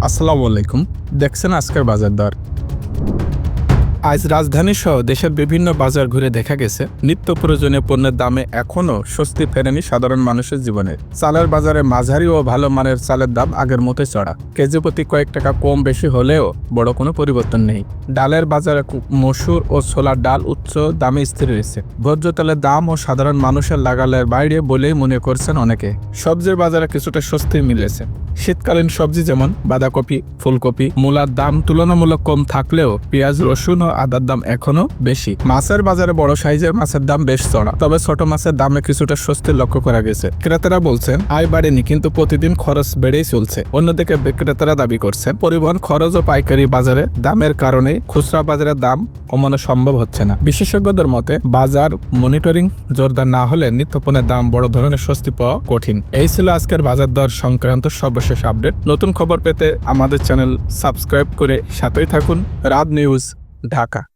আসসালামু আলাইকুম। দেখছেন আজকের বাজার দর। আজ রাজধানী সহ দেশের বিভিন্ন বাজার ঘুরে দেখা গেছে নিত্য প্রয়োজনীয় পণ্যের দামে এখনও স্বস্তি ফেরেনি সাধারণ মানুষের জীবনে। চালের বাজারে মাঝারি ও ভালো মানের চালের দাম আগের মতোই চড়া, কেজি প্রতি কয়েক টাকা কম বেশি হলেও বড় কোনো পরিবর্তন নেই। ডালের বাজারে মসুর ও ছোলার ডাল উচ্চ দামে স্থির রয়েছে। ভোজ্য তেলের দাম ও সাধারণ মানুষের লাগালের বাইরে বলেই মনে করছেন অনেকে। সবজির বাজারে কিছুটা স্বস্তি মিলেছে। শীতকালীন সবজি যেমন বাঁধাকপি, ফুলকপি, মূলার দাম তুলনামূলক কম থাকলেও পেঁয়াজ, রসুন ও আদার দাম এখনো বেশি। মাছের বাজারে বড় সাইজের মাছের দাম বেশ চড়া, তবে ছোট মাছের দামে কিছুটা স্বস্তি লক্ষ্য করা গেছে। ক্রেতারা বলছেন আয় বাড়েনি, কিন্তু প্রতিদিন খরচ বেড়েই চলছে। অন্যদিকে বিক্রেতারা দাবি করছেন পরিবহন খরচ ও পাইকারি বাজারে দামের কারণে খুচরা বাজারের দাম কমানো সম্ভব হচ্ছে না। বিশেষজ্ঞদের মতে বাজার মনিটরিং জোরদার না হলে নিত্যপণ্যের দাম বড় ধরনের স্বস্তি পাওয়া কঠিন। এই ছিল আজকের বাজার দর সংক্রান্ত সর্বশেষ আপডেট। নতুন খবর পেতে আমাদের চ্যানেল সাবস্ক্রাইব করে সাথেই থাকুন। রাত নিউজ, ঢাকা।